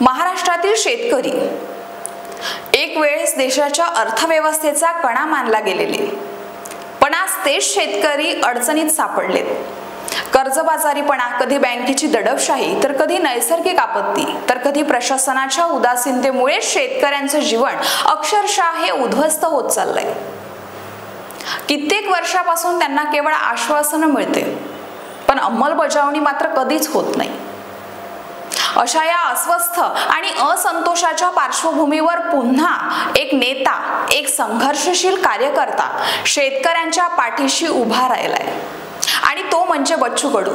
महाराष्ट्रातील शेतकरी एक वेळेस देशाच्या अर्थव्यवस्थेचा कणा मानला गेलेले, पण आज तेच शेतकरी अडचणीत सापडलेत. कर्जबाजारीपणा, कधी बँकेची दडपशाही, तर कधी नैसर्गिक आपत्ती, तर कधी प्रशासनाच्या उदासीनतेमुळे शेतकऱ्यांचं जीवन अक्षरशः हे उद्ध्वस्त होत चाललंय. कित्येक वर्षापासून त्यांना केवळ आश्वासनं मिळते, पण अंमलबजावणी मात्र कधीच होत नाही. अशा या अस्वस्थ आणि असंतोषाच्या पार्श्वभूमीवर पुन्हा एक नेता, एक संघर्षशील कार्यकर्ता शेतकऱ्यांच्या पाठीशी उभा राहिलाय, आणि तो म्हणजे बच्चू कडू.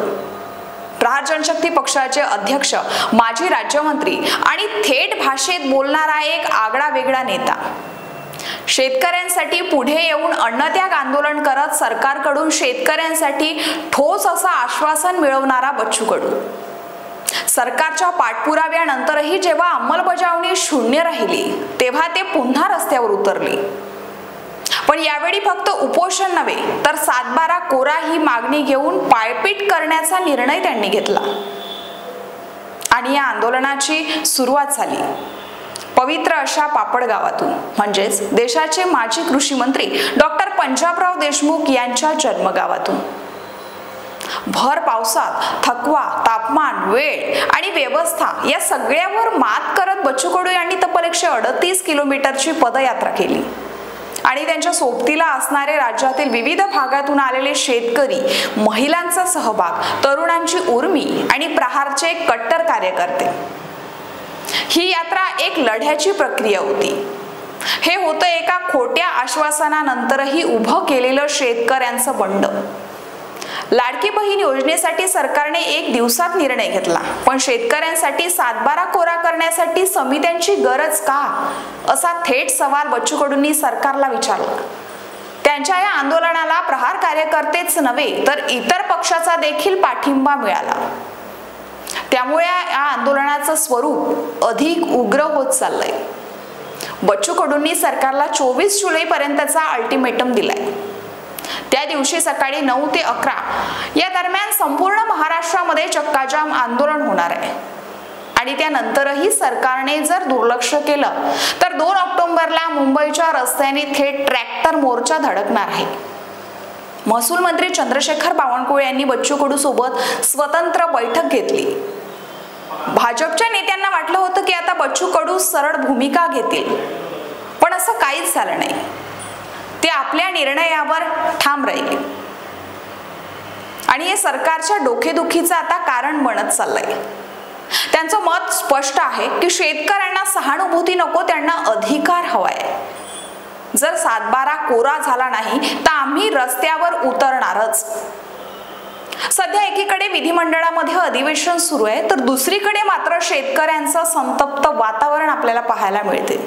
प्रहार जनशक्ती पक्षाचे अध्यक्ष, माजी राज्यमंत्री आणि थेट भाषेत बोलणारा एक आगळा वेगळा नेता. शेतकऱ्यांसाठी पुढे येऊन अन्नत्याग आंदोलन करत सरकारकडून शेतकऱ्यांसाठी ठोस असं आश्वासन मिळवणारा बच्चू कडू. सरकारच्या पाठपुराव्यानंतरही जेव्हा अंमलबजावणी शून्य राहिली, तेव्हा ते पुन्हा रस्त्यावर उतरले. पण यावेळी फक्त उपोषण नव्हे, तर 7/12 कोरा ही मागणी घेऊन पायपीट करण्याचा निर्णय त्यांनी घेतला, आणि या आंदोलनाची सुरुवात झाली पवित्र अशा पापड गावातून, म्हणजेच देशाचे माजी कृषी मंत्री डॉक्टर पंजाबराव देशमुख यांच्या जन्मगावातून. भर पावसात थकवा, तापमान, वेळ आणि व्यवस्था या सगळ्यावर मात करत बच्चू कडू यांनी तब्बल 138 किलोमीटरची पदयात्रा केली, आणि त्यांच्या सोबतीला असणारे राज्यातील विविध भागातून आलेले शेतकरी, महिलांचा सहभाग, तरुणांची उर्मी आणि प्रहारचे कट्टर कार्यकर्ते. ही यात्रा एक लढ्याची प्रक्रिया होती. हे होतं एका खोट्या आश्वासनानंतरही उभं केलेलं शेतकऱ्यांचं बंड. लाडकी बहीण योजनेसाठी सरकारने 1 दिवसात निर्णय घेतला, पण शेतकऱ्यांसाठी 7/12 कोरा करण्यासाठी समित्यांची गरज का, असा थेट सवाल बच्चू कडूंनी सरकारला विचारला. त्यांच्या या आंदोलनाला प्रहार कार्यकर्तेच नव्हे, तर इतर पक्षाचा देखील पाठिंबा मिळाला. त्यामुळे या आंदोलनाचं स्वरूप अधिक उग्र होत चाललंय. बच्चू कडूंनी सरकारला 24 जुलै पर्यंतचा अल्टिमेटम दिलाय. त्या दिवशी सकाळी 9 ते 11 या दरम्यान संपूर्ण महाराष्ट्रामध्ये चक्काजाम आंदोलन होणार आहे, आणि त्यानंतरही सरकारने जर दुर्लक्ष केलं तर 2 ऑक्टोबरला मुंबईच्या रस्त्याने थेट ट्रॅक्टर मोर्चा धडकणार आहे. महसूल मंत्री चंद्रशेखर बावनकुळे यांनी बच्चू कडू सोबत स्वतंत्र बैठक घेतली. भाजपच्या नेत्यांना वाटलं होतं की आता बच्चू कडू सरळ भूमिका घेतील, पण असं काहीच झालं नाही. ते आपल्या निर्णयावर ठाम राहिले, आणि हे सरकारच्या डोकेदुखीचं आता कारण बनत चाललंय. त्यांचं मत स्पष्ट आहे की शेतकऱ्यांना सहानुभूती नको, त्यांना अधिकार हवाय. जर 7/12 कोरा झाला नाही तर आम्ही रस्त्यावर उतरणारच. सध्या एकीकडे विधिमंडळामध्ये अधिवेशन सुरू आहे, तर दुसरीकडे मात्र शेतकऱ्यांचं संतप्त वातावरण आपल्याला पाहायला मिळते.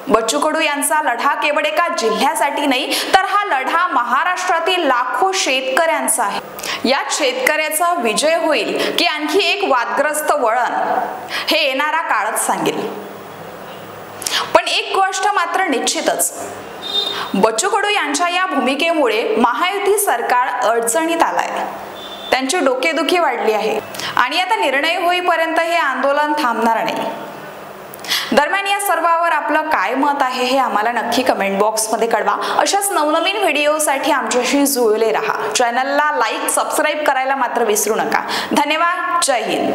बच्चू कडू यांचा लढा केवळ एका जिल्ह्यासाठी नाही, तर हा लढा महाराष्ट्रातील लाखो शेतकऱ्यांचा आहे. यात शेतकऱ्याचा विजय होईल की आणखी एक वादग्रस्त वळण, हे येणारा काळच सांगेल. पण एक गोष्ट मात्र निश्चितच, बच्चू कडू यांच्या या भूमिकेमुळे महायुती सरकार अडचणीत आलाय. त्यांची डोकेदुखी वाढली आहे, आणि आता निर्णय होईपर्यंत हे आंदोलन थांबणार नाही. दरम्यान या सर्वावर आपलं काय मत आहे हे आम्हाला नक्की कमेंट बॉक्समध्ये कळवा. अशाच नवनवीन व्हिडिओसाठी आमच्याशी जुळले राहा. चॅनलला लाईक, सबस्क्राईब करायला मात्र विसरू नका. धन्यवाद. जय हिंद.